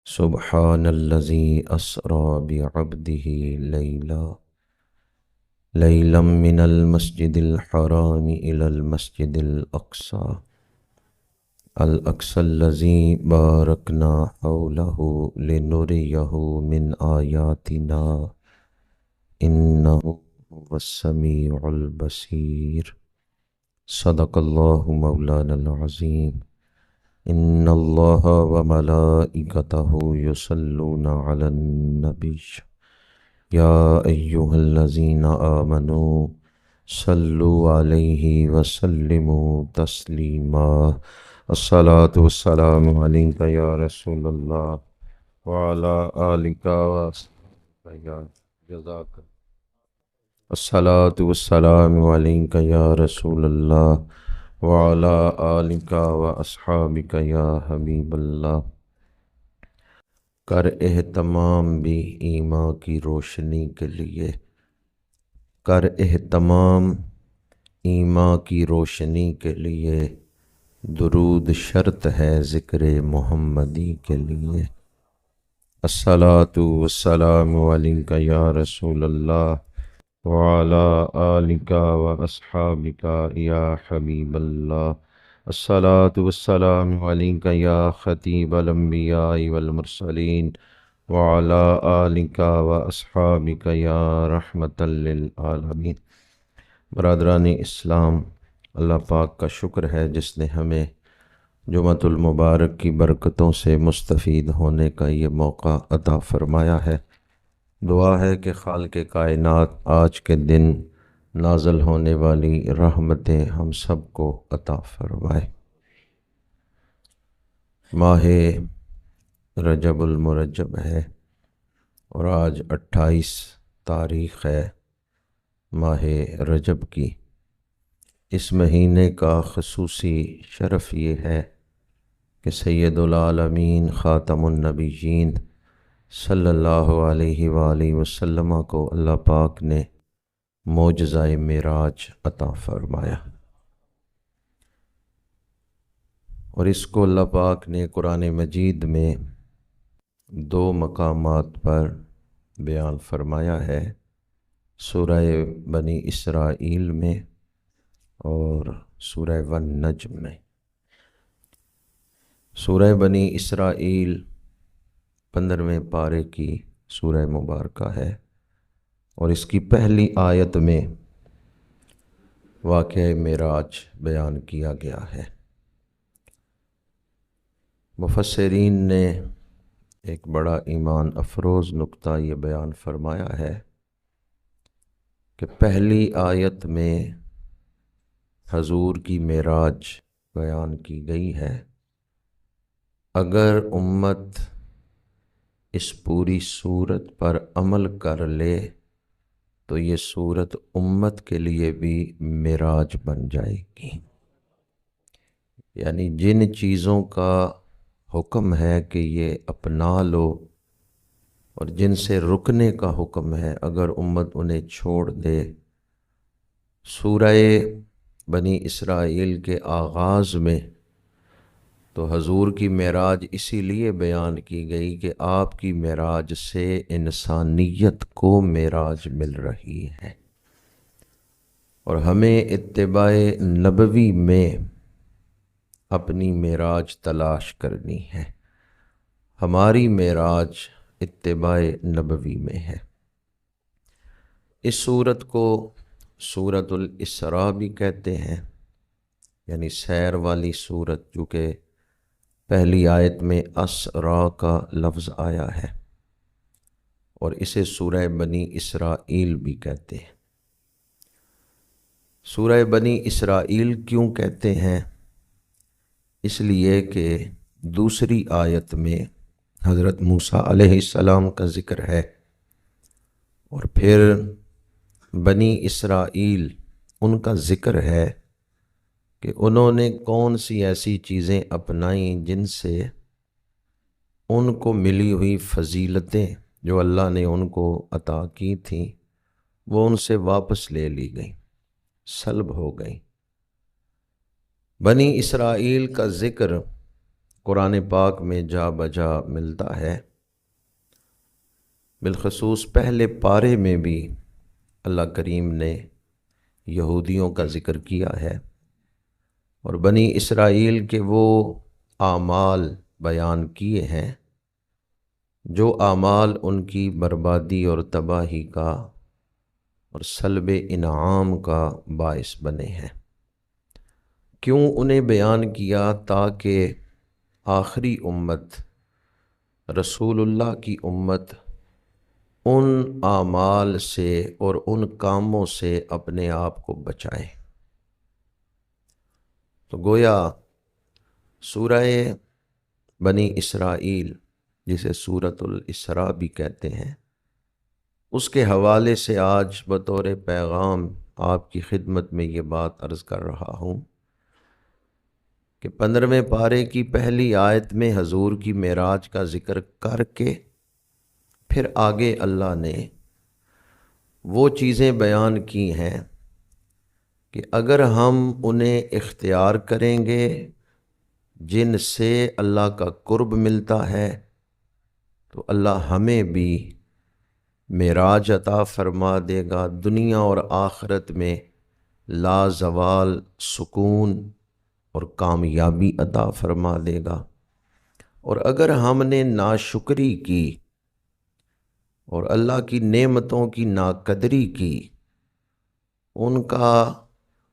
سبحان الذي أسرى بعبده ليلا من المسجد الحرام إلى المسجد الأقصى الذي باركنا حوله لنريه من آياتنا إنه هو السميع البصير. صدق الله مولانا العظيم. إن الله وملائكته يصلون على النبي يا أيها الذين آمنوا صلوا عليه وسلموا تسليما. الصلاة والسلام عليك يا رسول الله وعلى آلك وصحبك يا جزاك. الصلاة والسلام عليك يا رسول الله وعلى آلك وأصحابك يا حبیب اللہ. کر اہتمام بھی ایمان کی روشنی کے لیے، کر اہتمام ایمان کی روشنی کے لیے، درود شرط ہے ذکر محمدی کے لیے. الصلاۃ والسلام علیک یا رسول اللہ وعلى آلك وأصحابك يا حبيب الله. الصلاة والسلام عليك يا خطيب الأنبياء والمرسلين وعلى آلك وأصحابك يا رحمة للعالمين. برادران اسلام، اللہ پاک کا شکر ہے جس نے ہمیں جمعۃ المبارک کی برکتوں سے مستفید ہونے کا یہ موقع عطا فرمایا ہے. دعا ہے کہ خالق کائنات آج کے دن نازل ہونے والی رحمتیں ہم سب کو عطا فرمائے. ماہ رجب المرجب ہے اور آج 28 تاریخ ہے ماہ رجب کی. اس مہینے کا خصوصی شرف یہ ہے کہ سید العالمین خاتم النبیین صلی اللہ علیہ وآلہ وسلم کو اللہ پاک نے معجزہ معراج عطا فرمایا، اور اس کو اللہ پاک نے قرآن مجید میں 2 مقامات پر بیان فرمایا ہے، سورہ بنی اسرائیل میں اور سورہ والنجم میں. سورہ بنی اسرائیل 15ویں پارے کی سورہ مبارکہ ہے، اور اس کی پہلی آیت میں واقعہ معراج بیان کیا گیا ہے. مفسرین نے ایک بڑا ایمان افروز نکتہ یہ بیان فرمایا ہے کہ پہلی آیت میں حضور کی معراج بیان کی گئی ہے. اگر امت اس پوری صورت پر عمل کر لے تو یہ صورت امت کے لیے بھی معراج بن جائے گی. یعنی جن چیزوں کا حکم ہے کہ یہ اپنا لو اور جن سے رکنے کا حکم ہے، اگر امت انہیں چھوڑ دے. سورہ بنی اسرائیل کے آغاز میں تو حضور کی معراج اسی لیے بیان کی گئی کہ آپ کی معراج سے انسانیت کو معراج مل رہی ہے، اور ہمیں اتباع نبوی میں اپنی معراج تلاش کرنی ہے. ہماری معراج اتباع نبوی میں ہے. اس صورت کو سورۃ الاسراء بھی کہتے ہیں، یعنی سیر والی صورت، جو کہ پہلی آیت میں اسرا کا لفظ آیا ہے، اور اسے سورہ بنی اسرائیل بھی کہتے ہیں. سورہ بنی اسرائیل کیوں کہتے ہیں؟ اس لیے کہ دوسری آیت میں حضرت موسیٰ علیہ السلام کا ذکر ہے، اور پھر بنی اسرائیل ان کا ذکر ہے کہ انہوں نے کون سی ایسی چیزیں اپنائیں جن سے ان کو ملی ہوئی فضیلتیں جو اللہ نے ان کو عطا کی تھیں وہ ان سے واپس لے لی گئیں، سلب ہو گئیں. بنی اسرائیل کا ذکر قرآن پاک میں جا بجا ملتا ہے، بالخصوص پہلے پارے میں بھی اللہ کریم نے یہودیوں کا ذکر کیا ہے اور بنی اسرائیل کے وہ اعمال بیان کیے ہیں جو اعمال ان کی بربادی اور تباہی کا اور سلب انعام کا باعث بنے ہیں۔ کیوں انہیں بیان کیا؟ تاکہ آخری امت رسول اللہ کی امت ان اعمال سے اور ان کاموں سے اپنے آپ کو بچائے۔ تو گویا سورہ بنی اسرائیل، جسے سورۃ الاسراء بھی کہتے ہیں، اس کے حوالے سے آج بطور پیغام آپ کی خدمت میں یہ بات عرض کر رہا ہوں کہ 15ویں پارے کی پہلی آیت میں حضور کی معراج کا ذکر کر کے پھر آگے اللہ نے وہ چیزیں بیان کی ہیں کہ اگر ہم انہیں اختیار کریں گے جن سے اللہ کا قرب ملتا ہے تو اللہ ہمیں بھی معراج عطا فرما دے گا، دنیا اور آخرت میں لازوال سکون اور کامیابی عطا فرما دے گا۔ اور اگر ہم نے ناشکری کی اور اللہ کی نعمتوں کی ناقدری کی، ان کا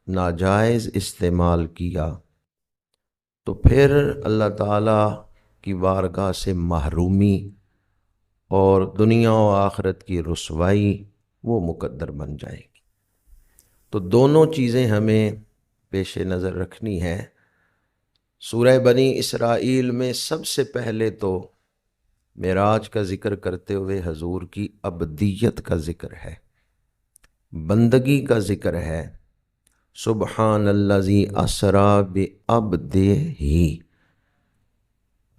ناجائز استعمال کیا، تو پھر اللہ تعالیٰ کی بارگاہ سے محرومی اور دنیا و آخرت کی رسوائی وہ مقدر بن جائے گی۔ تو دونوں چیزیں ہمیں پیش نظر رکھنی ہے۔ سورہ بنی اسرائیل میں سب سے پہلے تو معراج کا ذکر کرتے ہوئے حضور کی ابدیت کا ذکر ہے، بندگی کا ذکر ہے۔ سبحان الذی اسری بعبدہ،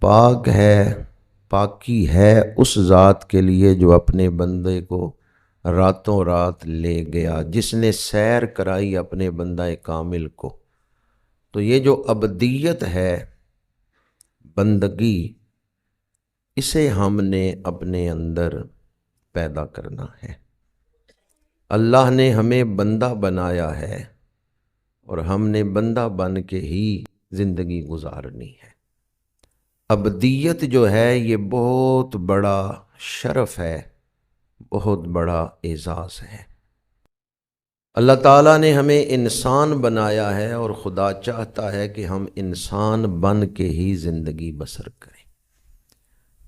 پاک ہے، پاکی ہے اس ذات کے لیے جو اپنے بندے کو راتوں رات لے گیا، جس نے سیر کرائی اپنے بندہ کامل کو۔ تو یہ جو ابدیت ہے، بندگی، اسے ہم نے اپنے اندر پیدا کرنا ہے۔ اللہ نے ہمیں بندہ بنایا ہے اور ہم نے بندہ بن کے ہی زندگی گزارنی ہے۔ ابدیت جو ہے یہ بہت بڑا شرف ہے، بہت بڑا اعزاز ہے۔ اللہ تعالیٰ نے ہمیں انسان بنایا ہے اور خدا چاہتا ہے کہ ہم انسان بن کے ہی زندگی بسر کریں۔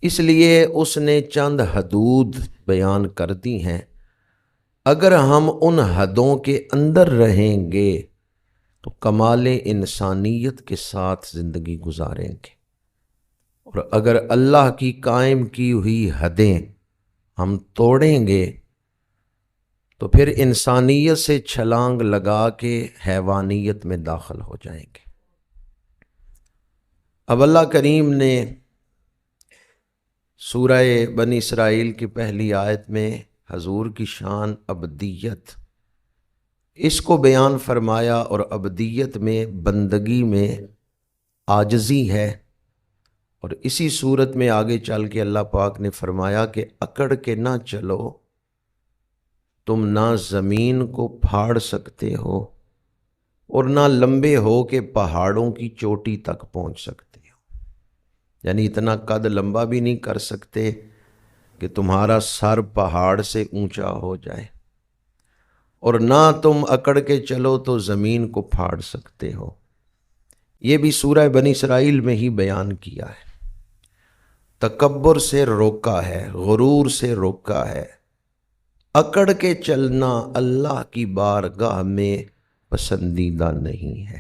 اس لیے اس نے چند حدود بیان کر دی ہیں۔ اگر ہم ان حدوں کے اندر رہیں گے تو کمال انسانیت کے ساتھ زندگی گزاریں گے، اور اگر اللہ کی قائم کی ہوئی حدیں ہم توڑیں گے تو پھر انسانیت سے چھلانگ لگا کے حیوانیت میں داخل ہو جائیں گے۔ اب اللہ کریم نے سورہ بنی اسرائیل کی پہلی آیت میں حضور کی شان ابدیت، اس کو بیان فرمایا، اور ابدیت میں بندگی میں عاجزی ہے۔ اور اسی صورت میں آگے چل کے اللہ پاک نے فرمایا کہ اکڑ کے نہ چلو، تم نہ زمین کو پھاڑ سکتے ہو اور نہ لمبے ہو کہ پہاڑوں کی چوٹی تک پہنچ سکتے ہو، یعنی اتنا قد لمبا بھی نہیں کر سکتے کہ تمہارا سر پہاڑ سے اونچا ہو جائے، اور نہ تم اکڑ کے چلو تو زمین کو پھاڑ سکتے ہو۔ یہ بھی سورہ بنی اسرائیل میں ہی بیان کیا ہے۔ تکبر سے روکا ہے، غرور سے روکا ہے۔ اکڑ کے چلنا اللہ کی بارگاہ میں پسندیدہ نہیں ہے۔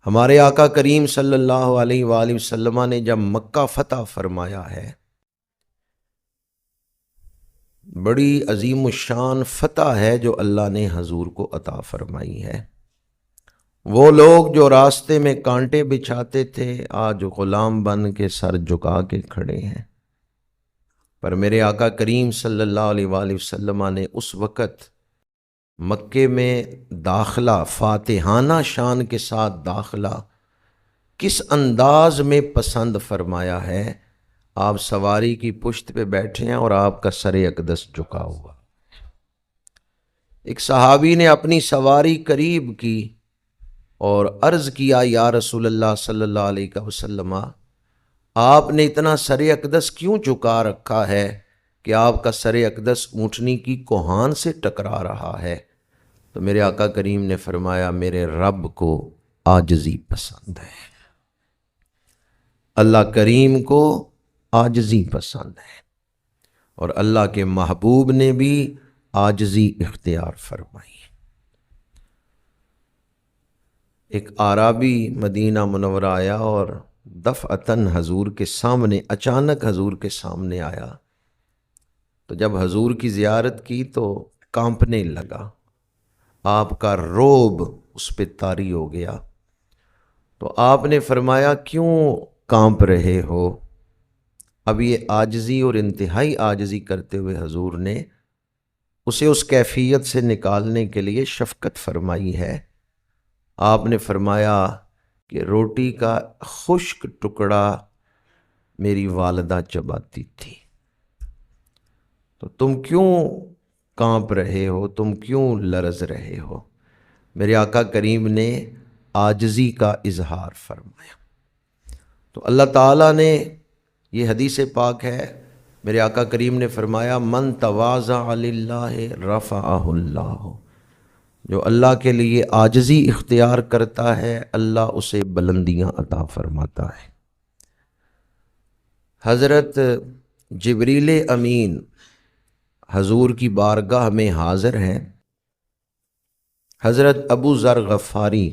ہمارے آقا کریم صلی اللہ علیہ وآلہ وسلم نے جب مکہ فتح فرمایا ہے، بڑی عظیم الشان فتح ہے جو اللہ نے حضور کو عطا فرمائی ہے۔ وہ لوگ جو راستے میں کانٹے بچھاتے تھے آج غلام بن کے سر جھکا کے کھڑے ہیں، پر میرے آقا کریم صلی اللہ علیہ وآلہ وسلم نے اس وقت مکے میں داخلہ، فاتحانہ شان کے ساتھ داخلہ کس انداز میں پسند فرمایا ہے؟ آپ سواری کی پشت پہ بیٹھے ہیں اور آپ کا سر اقدس جھکا ہوا۔ ایک صحابی نے اپنی سواری قریب کی اور عرض کیا، یا رسول اللہ صلی اللہ علیہ وسلم، آپ نے اتنا سر اقدس کیوں جھکا رکھا ہے کہ آپ کا سر اقدس اونٹنی کی کوہان سے ٹکرا رہا ہے؟ تو میرے آقا کریم نے فرمایا، میرے رب کو عاجزی پسند ہے، اللہ کریم کو عاجزی پسند ہے، اور اللہ کے محبوب نے بھی عاجزی اختیار فرمائی۔ ایک اعرابی مدینہ منورہ آیا اور دفعتاً حضور کے سامنے، اچانک حضور کے سامنے آیا، تو جب حضور کی زیارت کی تو کانپنے لگا، آپ کا روب اس پہ طاری ہو گیا۔ تو آپ نے فرمایا، کیوں کانپ رہے ہو؟ اب یہ عاجزی اور انتہائی عاجزی کرتے ہوئے حضور نے اسے اس کیفیت سے نکالنے کے لیے شفقت فرمائی ہے۔ آپ نے فرمایا کہ روٹی کا خشک ٹکڑا میری والدہ چباتی تھی، تو تم کیوں کانپ رہے ہو، تم کیوں لرز رہے ہو؟ میرے آقا کریم نے عاجزی کا اظہار فرمایا۔ تو اللہ تعالیٰ نے، یہ حدیث پاک ہے، میرے آقا کریم نے فرمایا، من تواضع للہ رفعہ اللہ، جو اللہ کے لیے عاجزی اختیار کرتا ہے اللہ اسے بلندیاں عطا فرماتا ہے۔ حضرت جبریل امین حضور کی بارگاہ میں حاضر ہیں۔ حضرت ابو ذر غفاری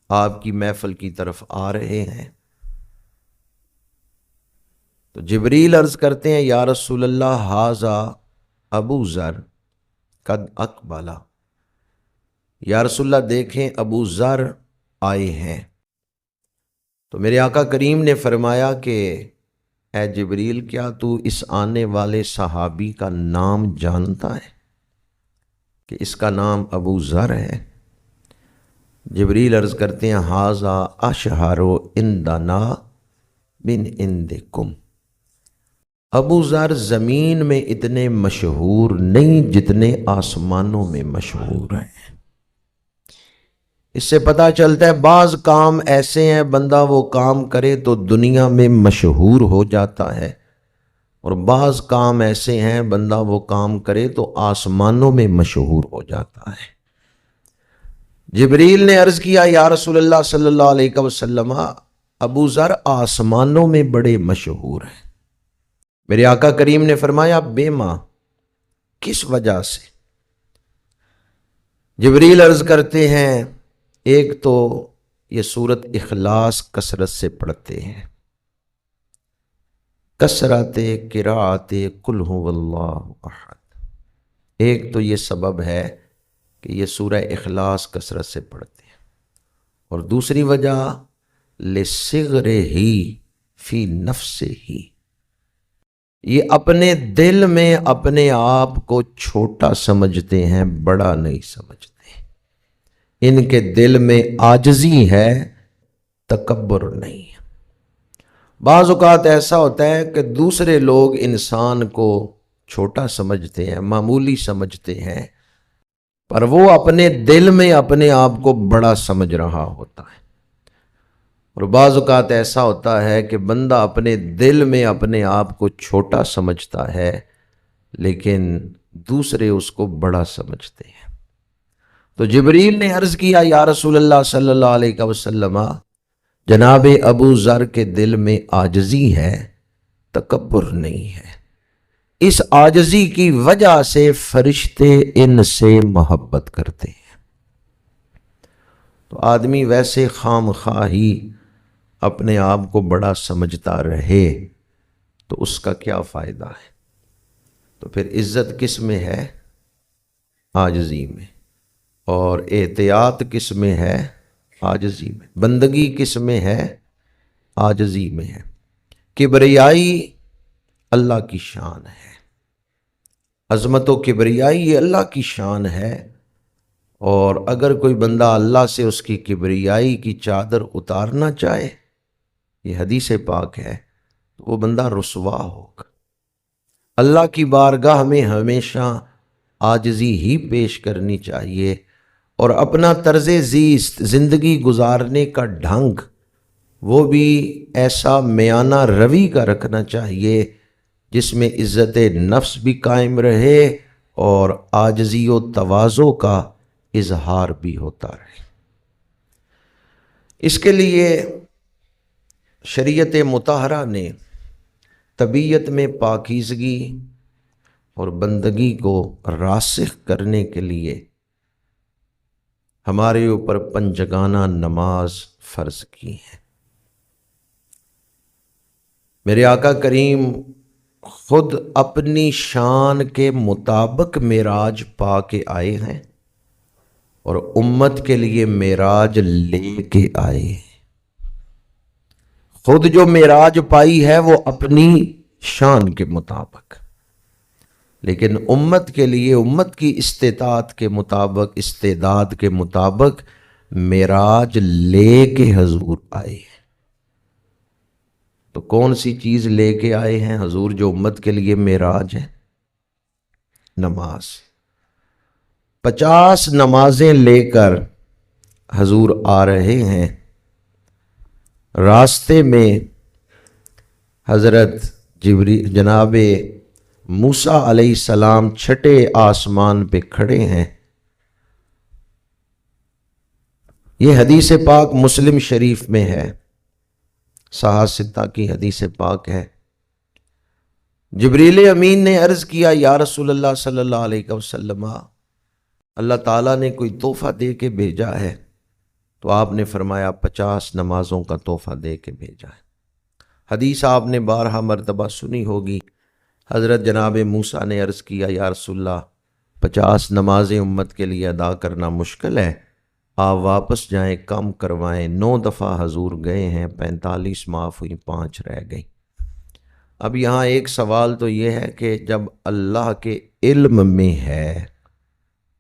آپ کی محفل کی طرف آ رہے ہیں، تو جبریل عرض کرتے ہیں، یا رسول اللہ ھذا ابو ذر قد اقبل، یا رسول اللہ دیکھیں ابو ذر آئے ہیں۔ تو میرے آقا کریم نے فرمایا کہ اے جبریل، کیا تو اس آنے والے صحابی کا نام جانتا ہے کہ اس کا نام ابو ذر ہے؟ جبریل عرض کرتے ہیں، ھذا اشہر عندنا من عندکم، ابو ذر زمین میں اتنے مشہور نہیں جتنے آسمانوں میں مشہور ہیں۔ اس سے پتہ چلتا ہے بعض کام ایسے ہیں بندہ وہ کام کرے تو دنیا میں مشہور ہو جاتا ہے، اور بعض کام ایسے ہیں بندہ وہ کام کرے تو آسمانوں میں مشہور ہو جاتا ہے۔ جبریل نے عرض کیا، یا رسول اللہ صلی اللہ علیہ وسلم، ابو ذر آسمانوں میں بڑے مشہور ہیں۔ میرے آقا کریم نے فرمایا، بے ماں، کس وجہ سے؟ جبریل عرض کرتے ہیں، ایک تو یہ سورت اخلاص کثرت سے پڑھتے ہیں، کثرت قرأت قل ھو اللہ احد، ایک تو یہ سبب ہے کہ یہ سورہ اخلاص کثرت سے پڑھتے ہیں، اور دوسری وجہ لصغرہ فی نفسہ، یہ اپنے دل میں اپنے آپ کو چھوٹا سمجھتے ہیں، بڑا نہیں سمجھتے، ان کے دل میں عاجزی ہے، تکبر نہیں۔ بعض اوقات ایسا ہوتا ہے کہ دوسرے لوگ انسان کو چھوٹا سمجھتے ہیں، معمولی سمجھتے ہیں، پر وہ اپنے دل میں اپنے آپ کو بڑا سمجھ رہا ہوتا ہے۔ اور بعض اوقات ایسا ہوتا ہے کہ بندہ اپنے دل میں اپنے آپ کو چھوٹا سمجھتا ہے، لیکن دوسرے اس کو بڑا سمجھتے ہیں۔ تو جبریل نے عرض کیا، یا رسول اللہ صلی اللہ علیہ وسلم، جناب ابو ذر کے دل میں عاجزی ہے، تکبر نہیں ہے، اس عاجزی کی وجہ سے فرشتے ان سے محبت کرتے ہیں۔ تو آدمی ویسے خام خواہی اپنے آپ کو بڑا سمجھتا رہے تو اس کا کیا فائدہ ہے؟ تو پھر عزت کس میں ہے؟ عاجزی میں، اور احتیاط کس میں ہے؟ عاجزی میں۔ بندگی کس میں ہے؟ عاجزی میں ہے۔ کبریائی اللہ کی شان ہے، عظمت و کبریائی یہ اللہ کی شان ہے، اور اگر کوئی بندہ اللہ سے اس کی کبریائی کی چادر اتارنا چاہے، یہ حدیث پاک ہے، تو وہ بندہ رسوا ہوگا۔ اللہ کی بارگاہ میں ہمیشہ عاجزی ہی پیش کرنی چاہیے، اور اپنا طرز زیست، زندگی گزارنے کا ڈھنگ، وہ بھی ایسا میانہ روی کا رکھنا چاہیے جس میں عزت نفس بھی قائم رہے اور عاجزی و تواضع کا اظہار بھی ہوتا رہے۔ اس کے لیے شریعت مطہرہ نے طبیعت میں پاکیزگی اور بندگی کو راسخ کرنے کے لیے ہمارے اوپر پنجگانہ نماز فرض کی ہے۔ میرے آقا کریم خود اپنی شان کے مطابق معراج پا کے آئے ہیں اور امت کے لیے معراج لے کے آئے ہیں۔ خود جو معراج پائی ہے وہ اپنی شان کے مطابق، لیکن امت کے لیے امت کی استطاعت کے مطابق، استعداد کے مطابق معراج لے کے حضور آئے ہیں۔ تو کون سی چیز لے کے آئے ہیں حضور جو امت کے لیے معراج ہے؟ نماز۔ 50 نمازیں لے کر حضور آ رہے ہیں۔ راستے میں حضرت جناب موسیٰ علیہ السلام چھٹے آسمان پہ کھڑے ہیں۔ یہ حدیث پاک مسلم شریف میں ہے، صحاح ستہ کی حدیث پاک ہے۔ جبریل امین نے عرض کیا، یا رسول اللہ صلی اللہ علیہ وسلم، اللہ تعالیٰ نے کوئی تحفہ دے کے بھیجا ہے؟ تو آپ نے فرمایا 50 نمازوں کا تحفہ دے کے بھیجا ہے۔ حدیث آپ نے 12 مرتبہ سنی ہوگی۔ حضرت جناب موسیٰ نے عرض کیا، یا رسول اللہ 50 نمازیں امت کے لیے ادا کرنا مشکل ہے، آپ واپس جائیں، کم کروائیں۔ 9 دفعہ حضور گئے ہیں، 45 معاف ہوئی، 5 رہ گئی۔ اب یہاں ایک سوال تو یہ ہے کہ جب اللہ کے علم میں ہے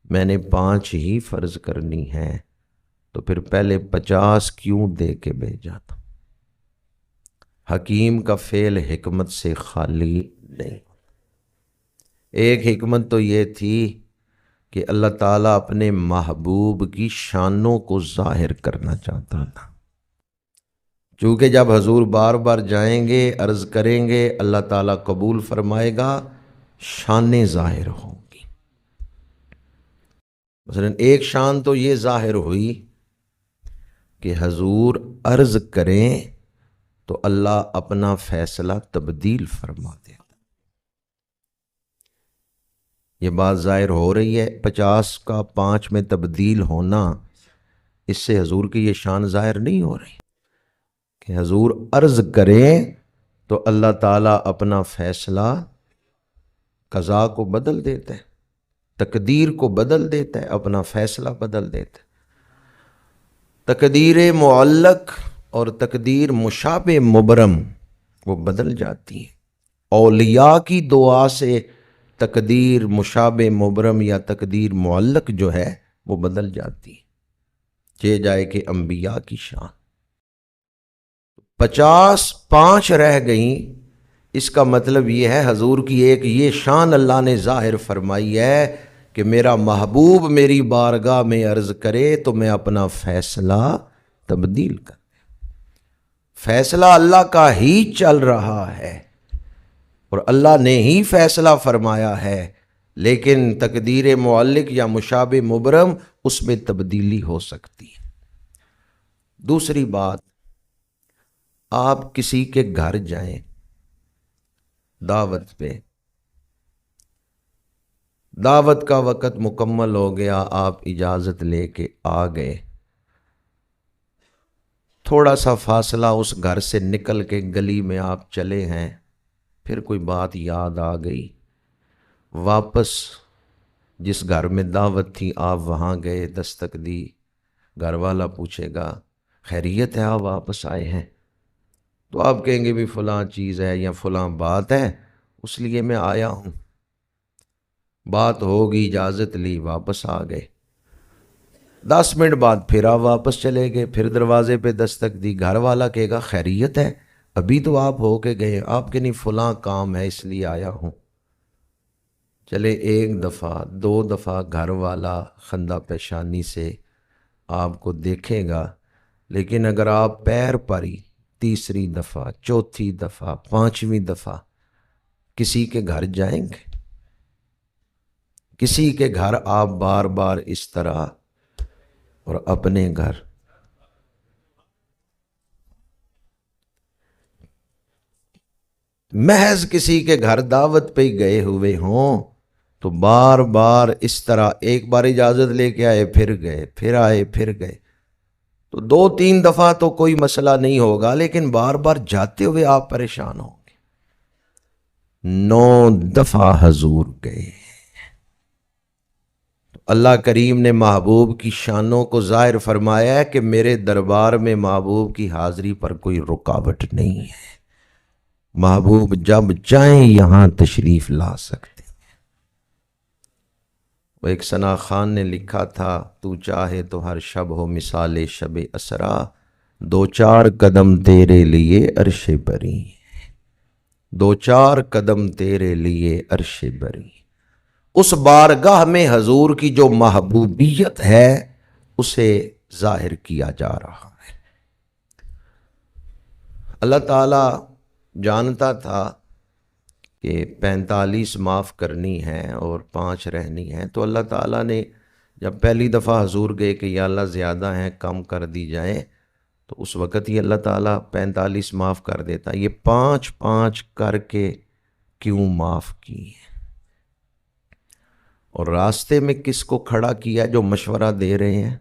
میں نے 5 ہی فرض کرنی ہے، تو پھر پہلے 50 کیوں دے کے بھیجا تھا؟ حکیم کا فعل حکمت سے خالی نہیں۔ ایک حکمت تو یہ تھی کہ اللہ تعالیٰ اپنے محبوب کی شانوں کو ظاہر کرنا چاہتا تھا، چونکہ جب حضور بار بار جائیں گے، عرض کریں گے، اللہ تعالیٰ قبول فرمائے گا، شانیں ظاہر ہوں گی۔ مثلا ایک شان تو یہ ظاہر ہوئی کہ حضور عرض کریں تو اللہ اپنا فیصلہ تبدیل فرما دیتا۔ یہ بات ظاہر ہو رہی ہے، 50 کا 5 میں تبدیل ہونا، اس سے حضور کی یہ شان ظاہر نہیں ہو رہی کہ حضور عرض کریں تو اللہ تعالیٰ اپنا فیصلہ قضاء کو بدل دیتا ہے، تقدیر کو بدل دیتا ہے، اپنا فیصلہ بدل دیتا ہے۔ تقدیر معلق اور تقدیر مشابہ مبرم وہ بدل جاتی ہے۔ اولیاء کی دعا سے تقدیر مشابہ مبرم یا تقدیر معلق جو ہے وہ بدل جاتی ہے، چہ جائے کہ انبیاء کی شان۔ 50 5 رہ گئیں، اس کا مطلب یہ ہے حضور کی ایک یہ شان اللہ نے ظاہر فرمائی ہے کہ میرا محبوب میری بارگاہ میں عرض کرے تو میں اپنا فیصلہ تبدیل کر دوں۔ فیصلہ اللہ کا ہی چل رہا ہے اور اللہ نے ہی فیصلہ فرمایا ہے، لیکن تقدیر معلق یا مشابہ مبرم اس میں تبدیلی ہو سکتی ہے۔ دوسری بات، آپ کسی کے گھر جائیں دعوت پہ، دعوت کا وقت مکمل ہو گیا، آپ اجازت لے کے آ گئے، تھوڑا سا فاصلہ اس گھر سے نکل کے گلی میں آپ چلے ہیں، پھر کوئی بات یاد آ گئی، واپس جس گھر میں دعوت تھی آپ وہاں گئے، دستک دی، گھر والا پوچھے گا خیریت ہے آپ واپس آئے ہیں؟ تو آپ کہیں گے بھی فلاں چیز ہے یا فلاں بات ہے اس لیے میں آیا ہوں۔ بات ہوگی، اجازت لی، واپس آ گئے۔ 10 منٹ بعد پھر آپ واپس چلے گئے، پھر دروازے پہ دستک دی، گھر والا کہے گا خیریت ہے؟ ابھی تو آپ ہو کے گئے، آپ کے نہیں فلاں کام ہے اس لیے آیا ہوں۔ چلے 1 دفعہ 2 دفعہ گھر والا خندہ پیشانی سے آپ کو دیکھے گا، لیکن اگر آپ پیر پری 3 دفعہ 4 دفعہ 5ویں دفعہ کسی کے گھر جائیں گے؟ کسی کے گھر آپ بار بار اس طرح، اور اپنے گھر محض کسی کے گھر دعوت پہ گئے ہوئے ہوں تو بار بار اس طرح، ایک بار اجازت لے کے آئے پھر گئے، پھر آئے پھر گئے، تو 2 3 دفعہ تو کوئی مسئلہ نہیں ہوگا، لیکن بار بار جاتے ہوئے آپ پریشان ہوں گے۔ 9 دفعہ حضور گئے۔ اللہ کریم نے محبوب کی شانوں کو ظاہر فرمایا ہے کہ میرے دربار میں محبوب کی حاضری پر کوئی رکاوٹ نہیں ہے، محبوب جب چاہیں یہاں تشریف لا سکتے۔ وہ ایک ثنا خان نے لکھا تھا، تو چاہے تو ہر شب ہو مثال شب اسرا، 2 4 قدم تیرے لیے عرش بری، 2 4 قدم تیرے لیے عرش بری۔ اس بارگاہ میں حضور کی جو محبوبیت ہے اسے ظاہر کیا جا رہا ہے۔ اللہ تعالیٰ جانتا تھا کہ 45 معاف کرنی ہے اور 5 رہنی ہے، تو اللہ تعالیٰ نے جب پہلی دفعہ حضور گئے کہ یا اللہ زیادہ ہیں کم کر دی جائیں، تو اس وقت ہی اللہ تعالیٰ 45 معاف کر دیتا۔ یہ 5 5 کر کے کیوں معاف کی ہیں؟ اور راستے میں کس کو کھڑا کیا جو مشورہ دے رہے ہیں؟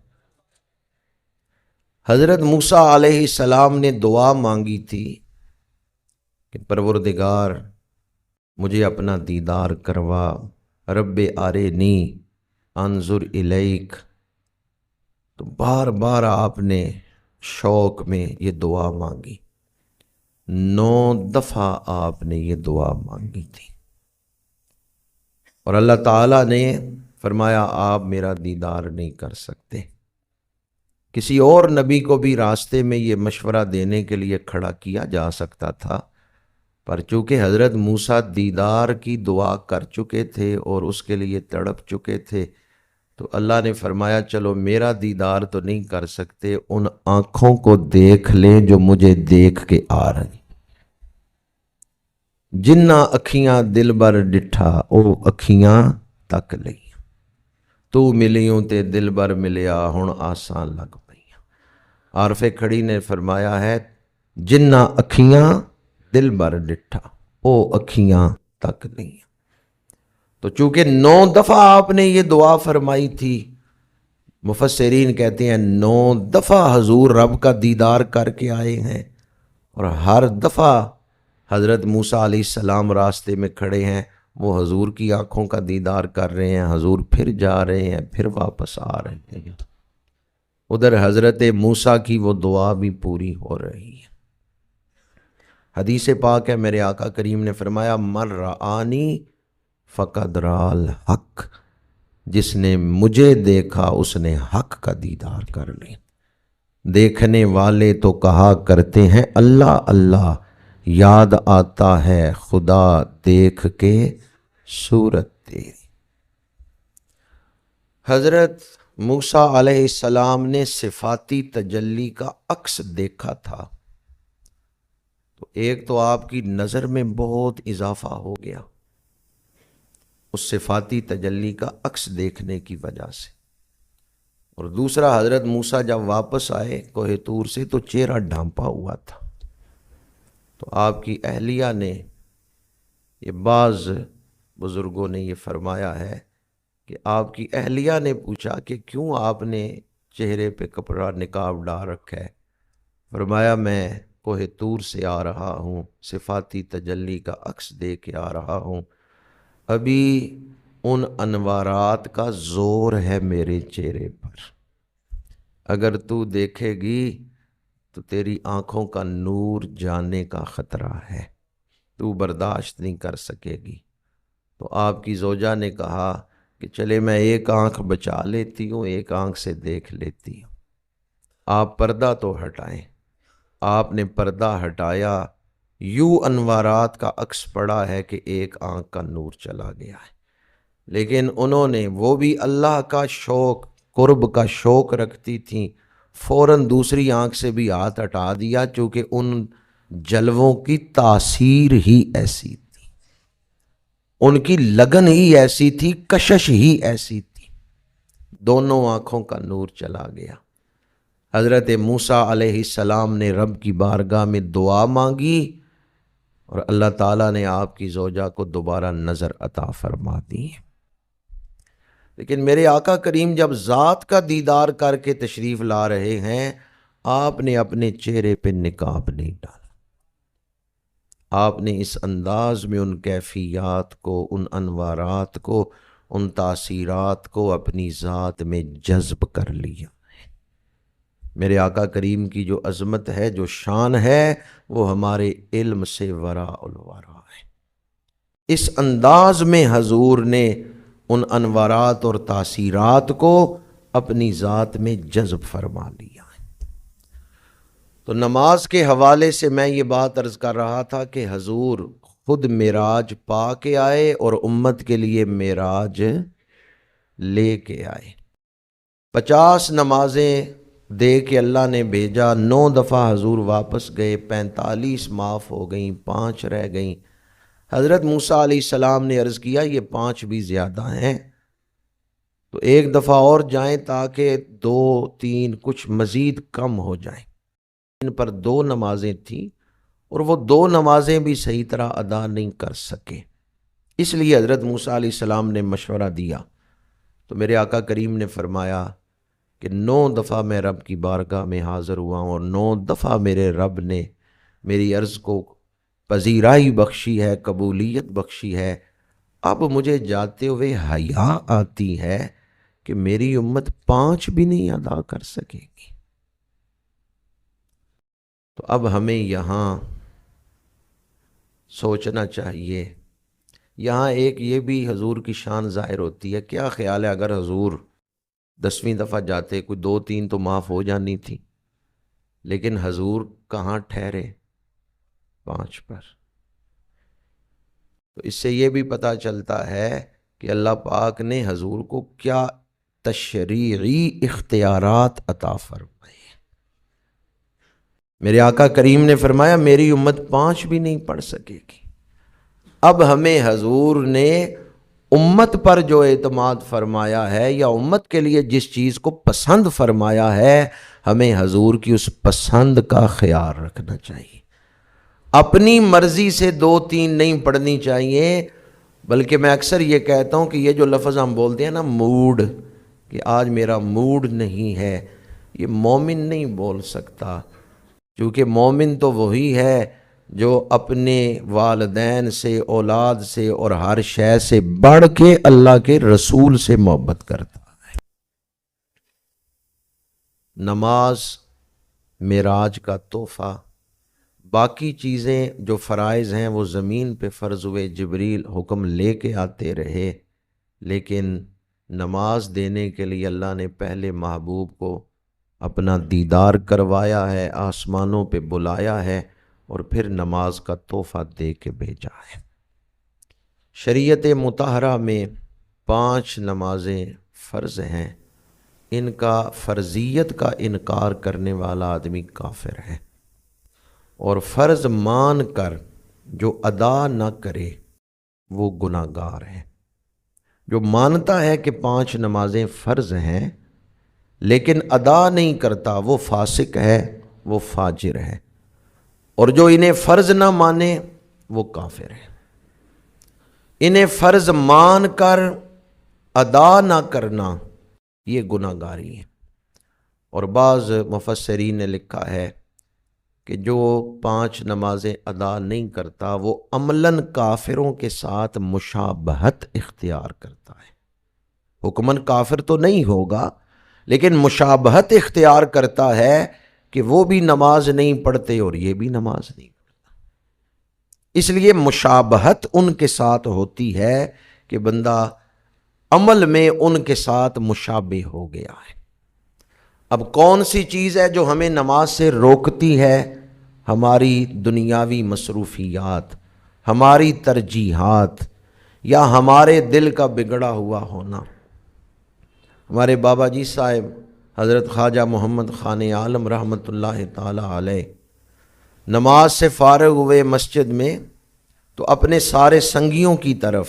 حضرت موسیٰ علیہ السلام نے دعا مانگی تھی کہ پروردگار مجھے اپنا دیدار کروا، رب آرینی انظر الیک، تو بار بار آپ نے شوق میں یہ دعا مانگی۔ 9 دفعہ آپ نے یہ دعا مانگی تھی، اور اللہ تعالیٰ نے فرمایا آپ میرا دیدار نہیں کر سکتے۔ کسی اور نبی کو بھی راستے میں یہ مشورہ دینے کے لیے کھڑا کیا جا سکتا تھا، پر چونکہ حضرت موسیٰ دیدار کی دعا کر چکے تھے اور اس کے لیے تڑپ چکے تھے، تو اللہ نے فرمایا چلو میرا دیدار تو نہیں کر سکتے، ان آنکھوں کو دیکھ لیں جو مجھے دیکھ کے آ رہی۔ جنہ اکھیاں دل بر ڈٹھا او اکھیاں تک لئی، تو ملیوں تے دل بر ملیا ہن آسان لگ پئیاں۔ عارف کھڑی نے فرمایا ہے جنہ اکھیاں دل بر ڈٹھا او اکھیاں تک لئی۔ تو چونکہ 9 دفعہ آپ نے یہ دعا فرمائی تھی، مفسرین کہتے ہیں 9 دفعہ حضور رب کا دیدار کر کے آئے ہیں، اور ہر دفعہ حضرت موسیٰ علیہ السلام راستے میں کھڑے ہیں، وہ حضور کی آنکھوں کا دیدار کر رہے ہیں، حضور پھر جا رہے ہیں پھر واپس آ رہے ہیں، ادھر حضرت موسیٰ کی وہ دعا بھی پوری ہو رہی ہے۔ حدیث پاک ہے، میرے آقا کریم نے فرمایا من رآنی فقد رآل حق، جس نے مجھے دیکھا اس نے حق کا دیدار کر لیا۔ دیکھنے والے تو کہا کرتے ہیں اللہ اللہ، یاد آتا ہے خدا دیکھ کے صورت تیری۔ حضرت موسیٰ علیہ السلام نے صفاتی تجلی کا عکس دیکھا تھا، تو ایک تو آپ کی نظر میں بہت اضافہ ہو گیا اس صفاتی تجلی کا عکس دیکھنے کی وجہ سے، اور دوسرا حضرت موسیٰ جب واپس آئے کوہ طور سے تو چہرہ ڈھانپا ہوا تھا، تو آپ کی اہلیہ نے، یہ بعض بزرگوں نے یہ فرمایا ہے کہ آپ کی اہلیہ نے پوچھا کہ کیوں آپ نے چہرے پہ کپڑا نقاب ڈال رکھا ہے؟ فرمایا میں کوہ طور سے آ رہا ہوں، صفاتی تجلی کا عکس دے کے آ رہا ہوں، ابھی ان انوارات کا زور ہے میرے چہرے پر، اگر تو دیکھے گی تو تیری آنکھوں کا نور جانے کا خطرہ ہے، تو برداشت نہیں کر سکے گی۔ تو آپ کی زوجہ نے کہا کہ چلے میں ایک آنکھ بچا لیتی ہوں، ایک آنکھ سے دیکھ لیتی ہوں۔ آپ پردہ تو ہٹائیں، آپ نے پردہ ہٹایا، یوں انوارات کا عکس پڑا ہے کہ ایک آنکھ کا نور چلا گیا ہے۔ لیکن انہوں نے، وہ بھی اللہ کا شوق، قرب کا شوق رکھتی تھیں، فوراً دوسری آنکھ سے بھی ہاتھ ہٹا دیا، چونکہ ان جلووں کی تاثیر ہی ایسی تھی، ان کی لگن ہی ایسی تھی، کشش ہی ایسی تھی، دونوں آنکھوں کا نور چلا گیا۔ حضرت موسیٰ علیہ السلام نے رب کی بارگاہ میں دعا مانگی اور اللہ تعالیٰ نے آپ کی زوجہ کو دوبارہ نظر عطا فرما دی۔ لیکن میرے آقا کریم جب ذات کا دیدار کر کے تشریف لا رہے ہیں، آپ نے اپنے چہرے پہ نقاب نہیں ڈالا، آپ نے اس انداز میں ان کیفیات کو، ان انوارات کو، ان تاثیرات کو اپنی ذات میں جذب کر لیا۔ میرے آقا کریم کی جو عظمت ہے، جو شان ہے، وہ ہمارے علم سے وراء الورا ہے۔ اس انداز میں حضور نے ان انوارات اور تاثیرات کو اپنی ذات میں جذب فرما لیا ہے۔ تو نماز کے حوالے سے میں یہ بات عرض کر رہا تھا کہ حضور خود معراج پا کے آئے اور امت کے لیے معراج لے کے آئے۔ 50 نمازیں دے کے اللہ نے بھیجا، 9 دفعہ حضور واپس گئے، 45 معاف ہو گئیں، 5 رہ گئیں۔ حضرت موسیٰ علیہ السلام نے عرض کیا یہ 5 بھی زیادہ ہیں، تو ایک دفعہ اور جائیں تاکہ 2 3 کچھ مزید کم ہو جائیں۔ ان پر 2 نمازیں تھیں اور وہ 2 نمازیں بھی صحیح طرح ادا نہیں کر سکے، اس لیے حضرت موسیٰ علیہ السلام نے مشورہ دیا۔ تو میرے آقا کریم نے فرمایا کہ 9 دفعہ میں رب کی بارگاہ میں حاضر ہوا ہوں اور 9 دفعہ میرے رب نے میری عرض کو پذیرائی بخشی ہے، قبولیت بخشی ہے۔ اب مجھے جاتے ہوئے حیا آتی ہے کہ میری امت 5 بھی نہیں ادا کر سکے گی۔ تو اب ہمیں یہاں سوچنا چاہیے، یہاں ایک یہ بھی حضور کی شان ظاہر ہوتی ہے۔ کیا خیال ہے اگر حضور 10ویں دفعہ جاتے، کوئی 2 3 تو معاف ہو جانی تھی، لیکن حضور کہاں ٹھہرے؟ 5 پر۔ تو اس سے یہ بھی پتہ چلتا ہے کہ اللہ پاک نے حضور کو کیا تشریعی اختیارات عطا فرمائے۔ میرے آقا کریم نے فرمایا میری امت 5 بھی نہیں پڑھ سکے گی۔ اب ہمیں حضور نے امت پر جو اعتماد فرمایا ہے یا امت کے لیے جس چیز کو پسند فرمایا ہے، ہمیں حضور کی اس پسند کا خیال رکھنا چاہیے۔ اپنی مرضی سے 2 3 نہیں پڑھنی چاہیے، بلکہ میں اکثر یہ کہتا ہوں کہ یہ جو لفظ ہم بولتے ہیں نا موڈ، کہ آج میرا موڈ نہیں ہے، یہ مومن نہیں بول سکتا، کیونکہ مومن تو وہی ہے جو اپنے والدین سے، اولاد سے اور ہر شے سے بڑھ کے اللہ کے رسول سے محبت کرتا ہے۔ نماز معراج کا تحفہ، باقی چیزیں جو فرائض ہیں وہ زمین پہ فرض ہوئے، جبریل حکم لے کے آتے رہے، لیکن نماز دینے کے لیے اللہ نے پہلے محبوب کو اپنا دیدار کروایا ہے، آسمانوں پہ بلایا ہے اور پھر نماز کا تحفہ دے کے بھیجا ہے۔ شریعت مطہرہ میں 5 نمازیں فرض ہیں، ان کا فرضیت کا انکار کرنے والا آدمی کافر ہے، اور فرض مان کر جو ادا نہ کرے وہ گناہ گار ہے۔ جو مانتا ہے کہ 5 نمازیں فرض ہیں لیکن ادا نہیں کرتا، وہ فاسق ہے، وہ فاجر ہے، اور جو انہیں فرض نہ مانے وہ کافر ہے۔ انہیں فرض مان کر ادا نہ کرنا یہ گناہ گاری ہے، اور بعض مفسرین نے لکھا ہے کہ جو 5 نمازیں ادا نہیں کرتا وہ عملاً کافروں کے ساتھ مشابہت اختیار کرتا ہے۔ حکماً کافر تو نہیں ہوگا لیکن مشابہت اختیار کرتا ہے کہ وہ بھی نماز نہیں پڑھتے اور یہ بھی نماز نہیں پڑھتا۔ اس لیے مشابہت ان کے ساتھ ہوتی ہے کہ بندہ عمل میں ان کے ساتھ مشابہ ہو گیا ہے۔ اب کون سی چیز ہے جو ہمیں نماز سے روکتی ہے؟ ہماری دنیاوی مصروفیات، ہماری ترجیحات، یا ہمارے دل کا بگڑا ہوا ہونا۔ ہمارے بابا جی صاحب حضرت خواجہ محمد خان عالم رحمۃ اللہ تعالی علیہ نماز سے فارغ ہوئے مسجد میں تو اپنے سارے سنگیوں کی طرف،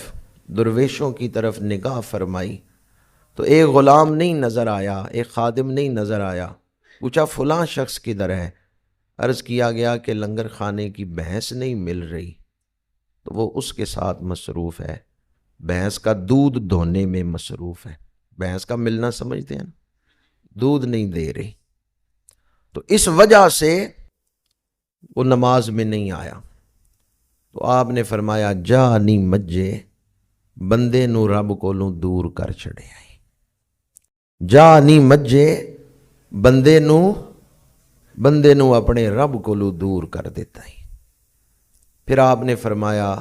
درویشوں کی طرف نگاہ فرمائی تو ایک غلام نہیں نظر آیا، ایک خادم نہیں نظر آیا۔ پوچھا فلاں شخص کدھر ہے؟ عرض کیا گیا کہ لنگر خانے کی بھینس نہیں مل رہی تو وہ اس کے ساتھ مصروف ہے، بھینس کا دودھ دھونے میں مصروف ہے۔ بھینس کا ملنا سمجھتے ہیں نا، دودھ نہیں دے رہی، تو اس وجہ سے وہ نماز میں نہیں آیا۔ تو آپ نے فرمایا جا نہیں مجھے بندے نو رب کولوں دور کر چھڑے آئی، جا نہیں مجھے بندے نو اپنے رب کولوں دور کر دیتا ہی۔ پھر آپ نے فرمایا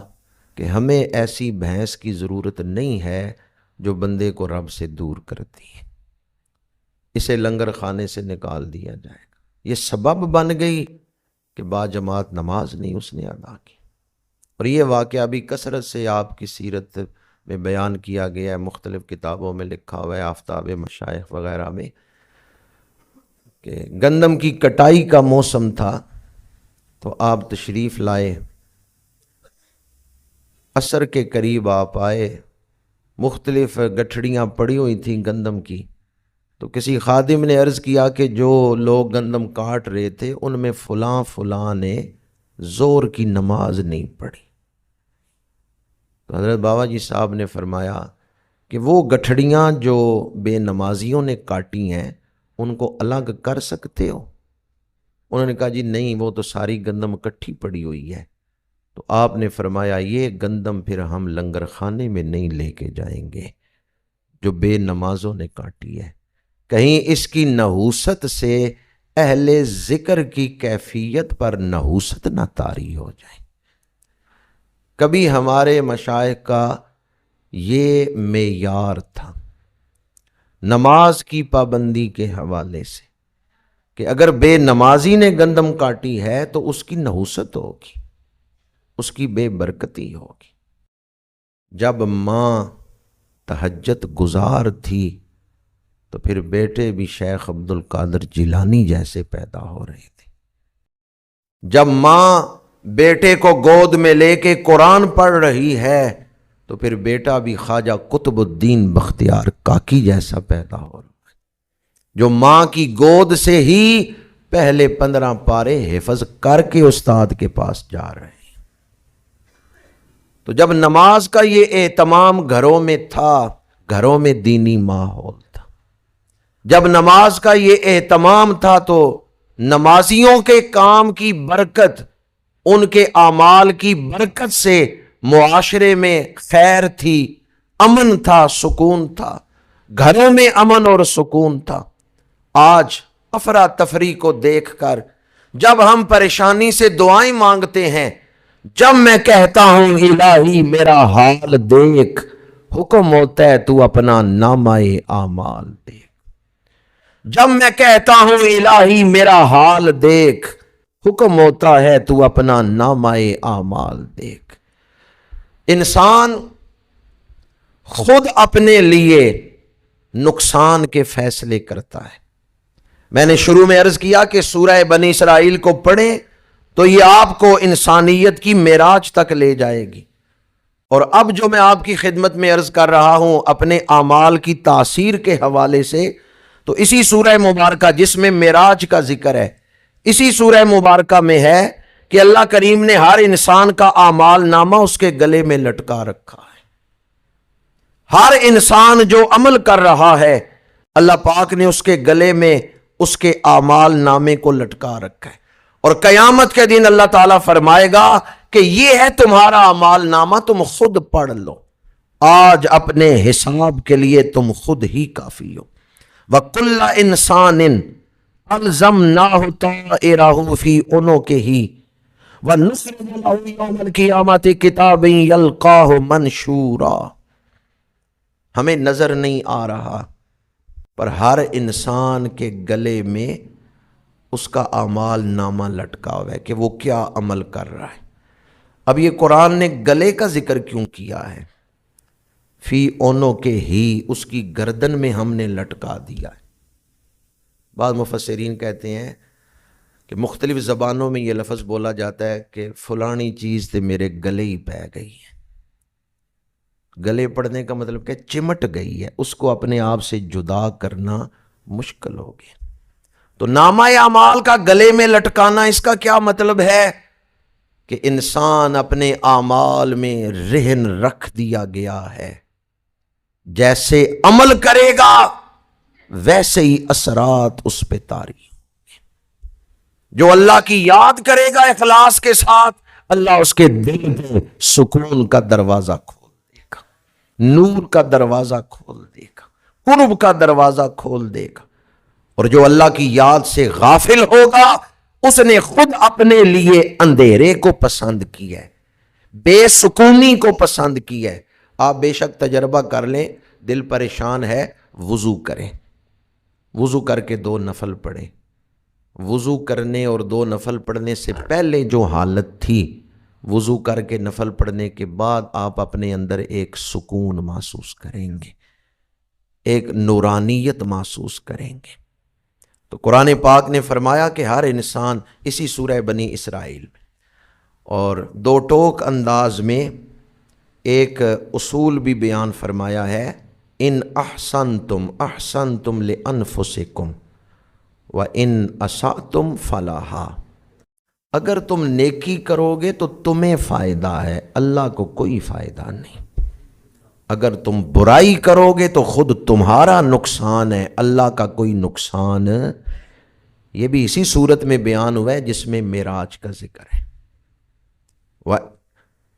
کہ ہمیں ایسی بھینس کی ضرورت نہیں ہے جو بندے کو رب سے دور کرتی ہے، اسے لنگر خانے سے نکال دیا جائے گا۔ یہ سبب بن گئی کہ با جماعت نماز نہیں اس نے ادا کی۔ اور یہ واقعہ بھی کثرت سے آپ کی سیرت میں بیان کیا گیا ہے، مختلف کتابوں میں لکھا ہوا ہے، آفتاب مشائخ وغیرہ میں، کہ گندم کی کٹائی کا موسم تھا تو آپ تشریف لائے، عصر کے قریب آپ آئے، مختلف گٹھڑیاں پڑی ہوئی تھیں گندم کی، تو کسی خادم نے عرض کیا کہ جو لوگ گندم کاٹ رہے تھے ان میں فلاں فلاں نے زور کی نماز نہیں پڑھی۔ تو حضرت بابا جی صاحب نے فرمایا کہ وہ گٹھڑیاں جو بے نمازیوں نے کاٹی ہیں ان کو الگ کر سکتے ہو؟ انہوں نے کہا جی نہیں، وہ تو ساری گندم اکٹھی پڑی ہوئی ہے۔ تو آپ نے فرمایا یہ گندم پھر ہم لنگر خانے میں نہیں لے کے جائیں گے جو بے نمازوں نے کاٹی ہے، کہیں اس کی نحوست سے اہل ذکر کی کیفیت پر نحوست نہ طاری ہو جائے۔ کبھی ہمارے مشائخ کا یہ معیار تھا نماز کی پابندی کے حوالے سے کہ اگر بے نمازی نے گندم کاٹی ہے تو اس کی نحوست ہوگی، اس کی بے برکتی ہوگی۔ جب ماں تہجد گزار تھی تو پھر بیٹے بھی شیخ عبد القادر جیلانی جیسے پیدا ہو رہے تھے۔ جب ماں بیٹے کو گود میں لے کے قرآن پڑھ رہی ہے تو پھر بیٹا بھی خواجہ قطب الدین بختیار کاکی جیسا پیدا ہو رہا ہے، جو ماں کی گود سے ہی پہلے 15 پارے حفظ کر کے استاد کے پاس جا رہے ہیں۔ تو جب نماز کا یہ اہتمام گھروں میں تھا، گھروں میں دینی ماحول تھا، جب نماز کا یہ اہتمام تھا تو نمازیوں کے کام کی برکت، ان کے اعمال کی برکت سے معاشرے میں خیر تھی، امن تھا، سکون تھا، گھروں میں امن اور سکون تھا۔ آج افراتفری کو دیکھ کر جب ہم پریشانی سے دعائیں مانگتے ہیں، جب میں کہتا ہوں الہی میرا حال دیکھ، حکم ہوتا ہے تو اپنا نامہ اعمال دیکھ۔ جب میں کہتا ہوں الہی میرا حال دیکھ، حکم ہوتا ہے تو اپنا نامہ اعمال دیکھ۔ انسان خود اپنے لیے نقصان کے فیصلے کرتا ہے۔ میں نے شروع میں عرض کیا کہ سورہ بنی اسرائیل کو پڑھیں تو یہ آپ کو انسانیت کی معراج تک لے جائے گی، اور اب جو میں آپ کی خدمت میں عرض کر رہا ہوں اپنے اعمال کی تاثیر کے حوالے سے، تو اسی سورہ مبارکہ جس میں معراج کا ذکر ہے، اسی سورہ مبارکہ میں ہے کہ اللہ کریم نے ہر انسان کا اعمال نامہ اس کے گلے میں لٹکا رکھا ہے۔ ہر انسان جو عمل کر رہا ہے اللہ پاک نے اس کے گلے میں اس کے اعمال نامے کو لٹکا رکھا ہے، اور قیامت کے دن اللہ تعالیٰ فرمائے گا کہ یہ ہے تمہارا اعمال نامہ، تم خود پڑھ لو، آج اپنے حساب کے لیے تم خود ہی کافی ہو۔ وَكُلَّ إِنسَانٍ أَلْزَمْنَاهُ طَائِرَهُ فِي عُنُقِهِ وَنُخْرِجُ لَهُ يَوْمَ الْقِيَامَةِ كِتَابًا يَلْقَاهُ مَنشُورًا۔ ہمیں نظر نہیں آ رہا، پر ہر انسان کے گلے میں اس کا اعمال نامہ لٹکا ہوا ہے کہ وہ کیا عمل کر رہا ہے۔ اب یہ قرآن نے گلے کا ذکر کیوں کیا ہے؟ فی اونوں کے ہی، اس کی گردن میں ہم نے لٹکا دیا ہے۔ بعض مفسرین کہتے ہیں کہ مختلف زبانوں میں یہ لفظ بولا جاتا ہے کہ فلانی چیز تے میرے گلے ہی پہ گئی ہے۔ گلے پڑنے کا مطلب کہ چمٹ گئی ہے، اس کو اپنے آپ سے جدا کرنا مشکل ہو گیا۔ تو نامہ اعمال کا گلے میں لٹکانا، اس کا کیا مطلب ہے؟ کہ انسان اپنے اعمال میں رہن رکھ دیا گیا ہے، جیسے عمل کرے گا ویسے ہی اثرات اس پہ طاری۔ جو اللہ کی یاد کرے گا اخلاص کے ساتھ، اللہ اس کے دل میں سکون کا دروازہ کھول دے گا، نور کا دروازہ کھول دے گا، قرب کا دروازہ کھول دے گا۔ اور جو اللہ کی یاد سے غافل ہوگا، اس نے خود اپنے لیے اندھیرے کو پسند کیا ہے، بے سکونی کو پسند کیا ہے۔ آپ بے شک تجربہ کر لیں، دل پریشان ہے، وضو کریں، وضو کر کے 2 نفل پڑھیں۔ وضو کرنے اور 2 نفل پڑھنے سے پہلے جو حالت تھی، وضو کر کے نفل پڑھنے کے بعد آپ اپنے اندر ایک سکون محسوس کریں گے، ایک نورانیت محسوس کریں گے۔ تو قرآن پاک نے فرمایا کہ ہر انسان، اسی سورہ بنی اسرائیل میں اور 2 ٹوک انداز میں ایک اصول بھی بیان فرمایا ہے، ان احسنتم احسنتم لانفسکم وان اسأتم فلہا۔ اگر تم نیکی کرو گے تو تمہیں فائدہ ہے، اللہ کو کوئی فائدہ نہیں۔ اگر تم برائی کرو گے تو خود تمہارا نقصان ہے، اللہ کا کوئی نقصان۔ یہ بھی اسی صورت میں بیان ہوا ہے جس میں معراج کا ذکر ہے۔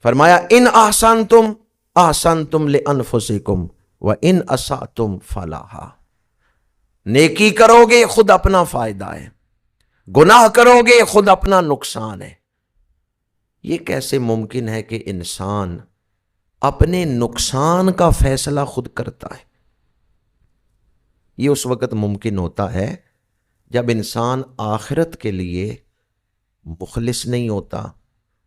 فرمایا ان احسنتم احسنتم لانفسکم وان اسأتم فلہا۔ نیکی کرو گے خود اپنا فائدہ ہے، گناہ کرو گے خود اپنا نقصان ہے۔ یہ کیسے ممکن ہے کہ انسان اپنے نقصان کا فیصلہ خود کرتا ہے؟ یہ اس وقت ممکن ہوتا ہے جب انسان آخرت کے لیے مخلص نہیں ہوتا۔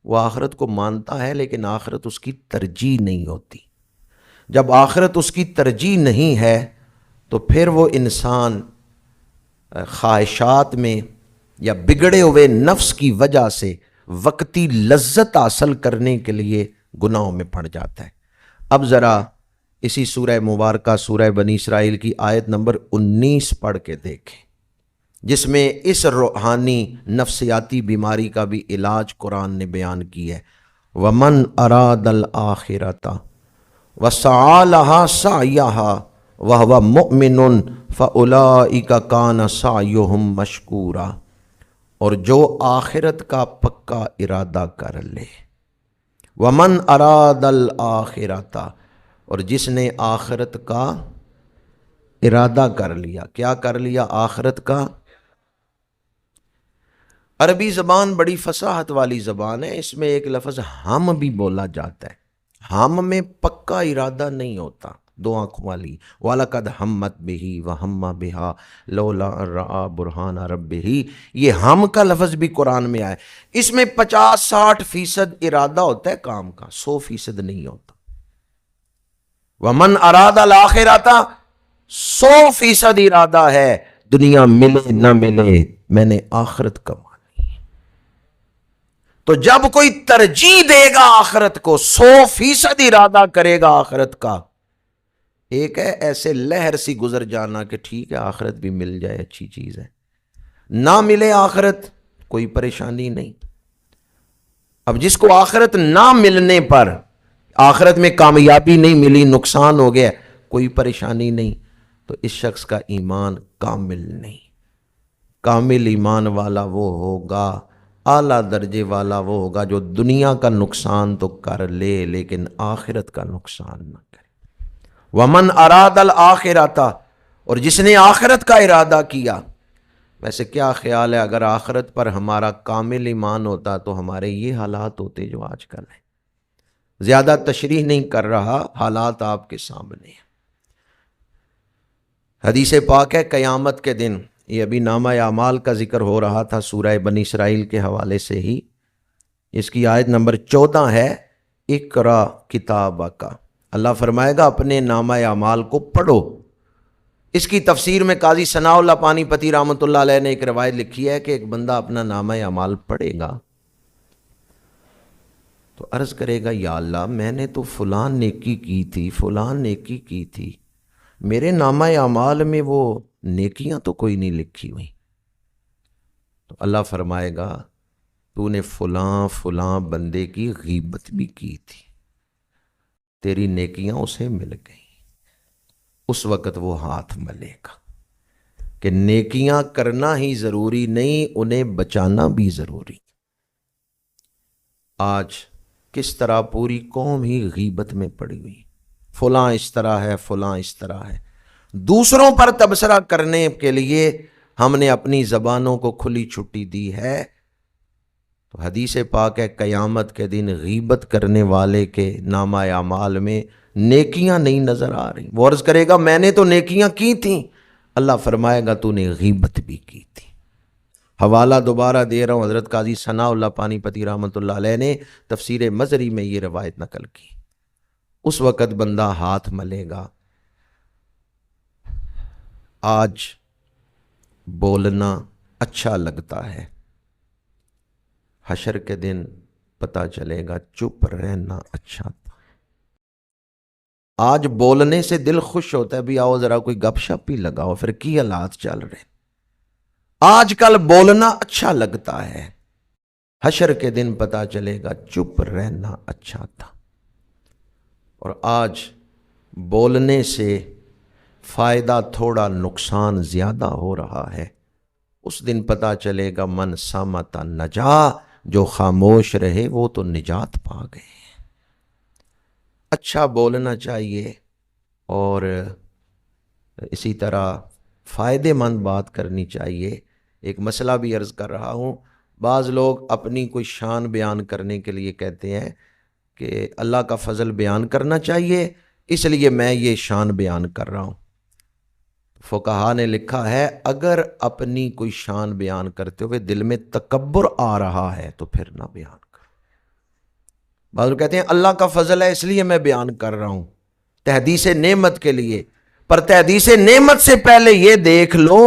وہ آخرت کو مانتا ہے لیکن آخرت اس کی ترجیح نہیں ہوتی۔ جب آخرت اس کی ترجیح نہیں ہے تو پھر وہ انسان خواہشات میں یا بگڑے ہوئے نفس کی وجہ سے وقتی لذت حاصل کرنے کے لیے گناہوں میں پڑ جاتا ہے۔ اب ذرا اسی سورہ مبارکہ سورہ بنی اسرائیل کی آیت نمبر 19 پڑھ کے دیکھیں، جس میں اس روحانی نفسیاتی بیماری کا بھی علاج قرآن نے بیان کی ہے۔ وَمَنْ أَرَادَ الْآخِرَةَ وَسَعَى لَهَا سَعْيَهَا وَهُوَ مُؤْمِنٌ فَأُولَئِكَ كَانَ سَعْيُهُمْ مَشْكُورًا۔ اور جو آخرت کا پکا ارادہ کر لے، وَمَنْ أَرَادَ الْآخِرَةَ، اور جس نے آخرت کا ارادہ کر لیا، کیا کر لیا؟ آخرت کا۔ عربی زبان بڑی فصاحت والی زبان ہے، اس میں ایک لفظ ہم بھی بولا جاتا ہے۔ ہم میں پکا ارادہ نہیں ہوتا، 2 آنکھوں والی، وَلَقَدْ ہَمَّتْ بِهِ وَهَمَّ بِهَا لَوْلَا أَن رَأَىٰ بُرْهَانَ رَبِّهِ۔ یہ ہم کا لفظ بھی قرآن میں آیا ہے، اس میں 50-60% ارادہ ہوتا ہے کام کا، 100% نہیں ہوتا۔ وَمَنْ أَرَادَ الْآخِرَةَ 100% ارادہ ہے، دنیا ملے نہ ملے میں نے آخرت کمانی۔ تو جب کوئی ترجیح دے گا آخرت کو، 100% ارادہ کرے گا آخرت کا، ایک ہے ایسے لہر سی گزر جانا کہ ٹھیک ہے آخرت بھی مل جائے، اچھی چیز ہے، نہ ملے آخرت کوئی پریشانی نہیں۔ اب جس کو آخرت نہ ملنے پر، آخرت میں کامیابی نہیں ملی، نقصان ہو گیا، کوئی پریشانی نہیں، تو اس شخص کا ایمان کامل نہیں۔ کامل ایمان والا وہ ہوگا، اعلیٰ درجے والا وہ ہوگا جو دنیا کا نقصان تو کر لے لیکن آخرت کا نقصان نہ کرے۔ وَمَنْ أَرَادَ الْآخِرَةَ، اور جس نے آخرت کا ارادہ کیا۔ ویسے کیا خیال ہے اگر آخرت پر ہمارا کامل ایمان ہوتا تو ہمارے یہ حالات ہوتے جو آج کل ہیں؟ زیادہ تشریح نہیں کر رہا، حالات آپ کے سامنے ہیں۔ حدیث پاک ہے قیامت کے دن، یہ ابھی نامہ اعمال کا ذکر ہو رہا تھا سورہ بنی اسرائیل کے حوالے سے ہی، اس کی آیت نمبر 14 ہے اقرا کتابک، اللہ فرمائے گا اپنے نامہ اعمال کو پڑھو۔ اس کی تفسیر میں قاضی ثناء اللہ پانی پتی رحمۃ اللہ علیہ نے ایک روایت لکھی ہے کہ ایک بندہ اپنا نامہ اعمال پڑھے گا تو عرض کرے گا یا اللہ میں نے تو فلاں نیکی کی تھی، فلاں نیکی کی تھی، میرے نامہ اعمال میں وہ نیکیاں تو کوئی نہیں لکھی ہوئی۔ تو اللہ فرمائے گا تو نے فلاں فلاں بندے کی غیبت بھی کی تھی، تیری نیکیاں اسے مل گئیں۔ اس وقت وہ ہاتھ ملے گا کہ نیکیاں کرنا ہی ضروری نہیں، انہیں بچانا بھی ضروری۔ آج کس طرح پوری قوم ہی غیبت میں پڑی ہوئی، فلاں اس طرح ہے، فلاں اس طرح ہے۔ دوسروں پر تبصرہ کرنے کے لیے ہم نے اپنی زبانوں کو کھلی چھٹی دی ہے، تو حدیث پاک ہے قیامت کے دن غیبت کرنے والے کے نامہ اعمال میں نیکیاں نہیں نظر آ رہی۔ وہ عرض کرے گا میں نے تو نیکیاں کی تھیں، اللہ فرمائے گا تو نے غیبت بھی کی تھی۔ حوالہ دوبارہ دے رہا ہوں، حضرت قاضی ثناء اللہ پانی پتی رحمۃ اللہ علیہ نے تفسیر مظہری میں یہ روایت نقل کی۔ اس وقت بندہ ہاتھ ملے گا۔ آج بولنا اچھا لگتا ہے، حشر کے دن پتہ چلے گا چپ رہنا اچھا تھا۔ آج بولنے سے دل خوش ہوتا ہے، بھی آؤ ذرا کوئی گپ شپ ہی لگاؤ، پھر کی حالات چل رہے۔ آج کل بولنا اچھا لگتا ہے، حشر کے دن پتہ چلے گا چپ رہنا اچھا تھا۔ اور آج بولنے سے فائدہ تھوڑا نقصان زیادہ ہو رہا ہے، اس دن پتہ چلے گا من صامت نجا، جو خاموش رہے وہ تو نجات پا گئے۔ اچھا بولنا چاہیے اور اسی طرح فائدے مند بات کرنی چاہیے۔ ایک مسئلہ بھی عرض کر رہا ہوں، بعض لوگ اپنی کوئی شان بیان کرنے کے لیے کہتے ہیں کہ اللہ کا فضل بیان کرنا چاہیے اس لیے میں یہ شان بیان کر رہا ہوں۔ فقہا نے لکھا ہے اگر اپنی کوئی شان بیان کرتے ہوئے دل میں تکبر آ رہا ہے تو پھر نہ بیان کرو۔ بعض لوگ کہتے ہیں اللہ کا فضل ہے اس لیے میں بیان کر رہا ہوں تحدیث نعمت کے لیے، پر تحدیث نعمت سے پہلے یہ دیکھ لو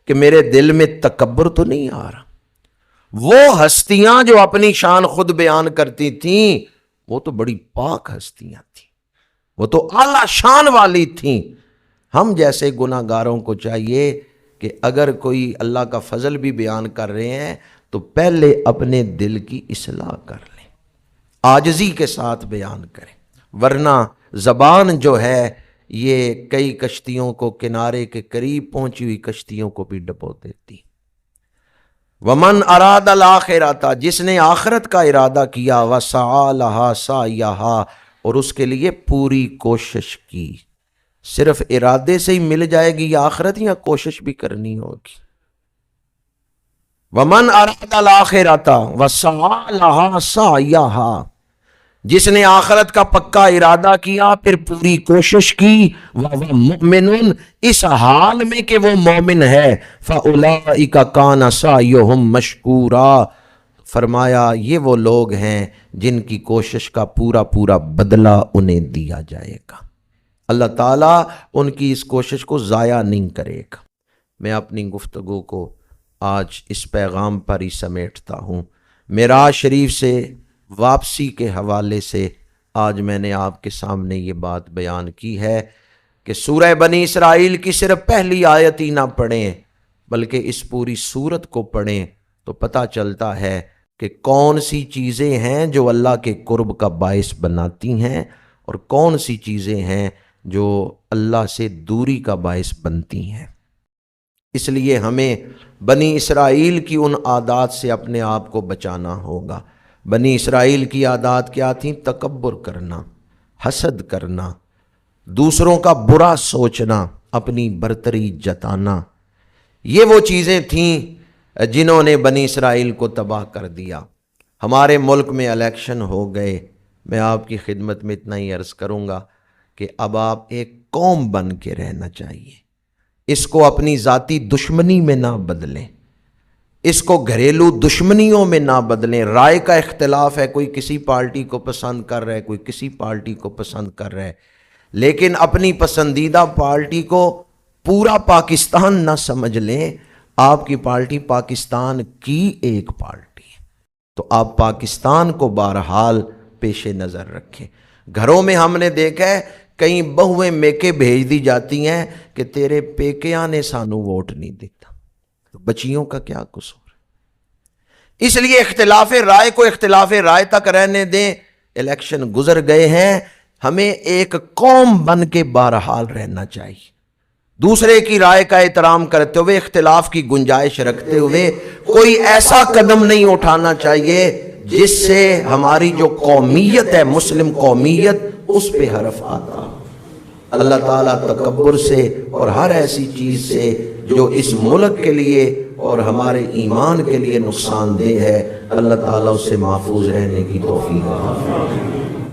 کہ میرے دل میں تکبر تو نہیں آ رہا۔ وہ ہستیاں جو اپنی شان خود بیان کرتی تھیں وہ تو بڑی پاک ہستیاں تھیں، وہ تو اعلیٰ شان والی تھیں۔ ہم جیسے گناہ گاروں کو چاہیے کہ اگر کوئی اللہ کا فضل بھی بیان کر رہے ہیں تو پہلے اپنے دل کی اصلاح کر لیں، عاجزی کے ساتھ بیان کریں، ورنہ زبان جو ہے یہ کئی کشتیوں کو کنارے کے قریب پہنچی ہوئی کشتیوں کو بھی ڈبو دیتی۔ ومن اراد الاخرۃ، جس نے آخرت کا ارادہ کیا، وسعی لہا سعیہا، اور اس کے لیے پوری کوشش کی۔ صرف ارادے سے ہی مل جائے گی یہ آخرت یا کوشش بھی کرنی ہوگی؟ ومن اراد الاخرۃ وسعی لہا سعیہا، جس نے آخرت کا پکا ارادہ کیا پھر پوری کوشش کی، وَهُوَ مُؤْمِنٌ، اس حال میں کہ وہ مومن ہے، فَأُولَئِكَ كَانَ سَعْيُهُمْ مَشْكُورًا، فرمایا یہ وہ لوگ ہیں جن کی کوشش کا پورا پورا بدلہ انہیں دیا جائے گا۔ اللہ تعالیٰ ان کی اس کوشش کو ضائع نہیں کرے گا۔ میں اپنی گفتگو کو آج اس پیغام پر ہی سمیٹتا ہوں۔ معراج شریف سے واپسی کے حوالے سے آج میں نے آپ کے سامنے یہ بات بیان کی ہے کہ سورہ بنی اسرائیل کی صرف پہلی آیت ہی نہ پڑھیں بلکہ اس پوری سورت کو پڑھیں تو پتہ چلتا ہے کہ کون سی چیزیں ہیں جو اللہ کے قرب کا باعث بناتی ہیں اور کون سی چیزیں ہیں جو اللہ سے دوری کا باعث بنتی ہیں۔ اس لیے ہمیں بنی اسرائیل کی ان عادات سے اپنے آپ کو بچانا ہوگا۔ بنی اسرائیل کی عادات کیا تھیں؟ تکبر کرنا، حسد کرنا، دوسروں کا برا سوچنا، اپنی برتری جتانا، یہ وہ چیزیں تھیں جنہوں نے بنی اسرائیل کو تباہ کر دیا۔ ہمارے ملک میں الیکشن ہو گئے، میں آپ کی خدمت میں اتنا ہی عرض کروں گا کہ اب آپ ایک قوم بن کے رہنا چاہیے، اس کو اپنی ذاتی دشمنی میں نہ بدلیں، اس کو گھریلو دشمنیوں میں نہ بدلیں۔ رائے کا اختلاف ہے، کوئی کسی پارٹی کو پسند کر رہا ہے، کوئی کسی پارٹی کو پسند کر رہا ہے، لیکن اپنی پسندیدہ پارٹی کو پورا پاکستان نہ سمجھ لیں۔ آپ کی پارٹی پاکستان کی ایک پارٹی ہے، تو آپ پاکستان کو بہرحال پیش نظر رکھیں۔ گھروں میں ہم نے دیکھا ہے کئی بہویں میکے بھیج دی جاتی ہیں کہ تیرے پیکیاں نے سانو ووٹ نہیں دیتا، تو بچیوں کا کیا قصور ہے؟ اس لیے اختلاف رائے کو اختلاف رائے تک رہنے دیں۔ الیکشن گزر گئے ہیں، ہمیں ایک قوم بن کے بہرحال رہنا چاہیے، دوسرے کی رائے کا احترام کرتے ہوئے، اختلاف کی گنجائش رکھتے ہوئے کوئی ایسا قدم نہیں اٹھانا چاہیے جس سے ہماری جو قومیت ہے، مسلم قومیت، اس پہ حرف آتا۔ اللہ تعالیٰ تکبر سے اور ہر ایسی چیز سے جو اس ملک کے لیے اور ہمارے ایمان کے لیے نقصان دہ ہے، اللہ تعالیٰ اس سے محفوظ رہنے کی توفیق عطا فرمائے۔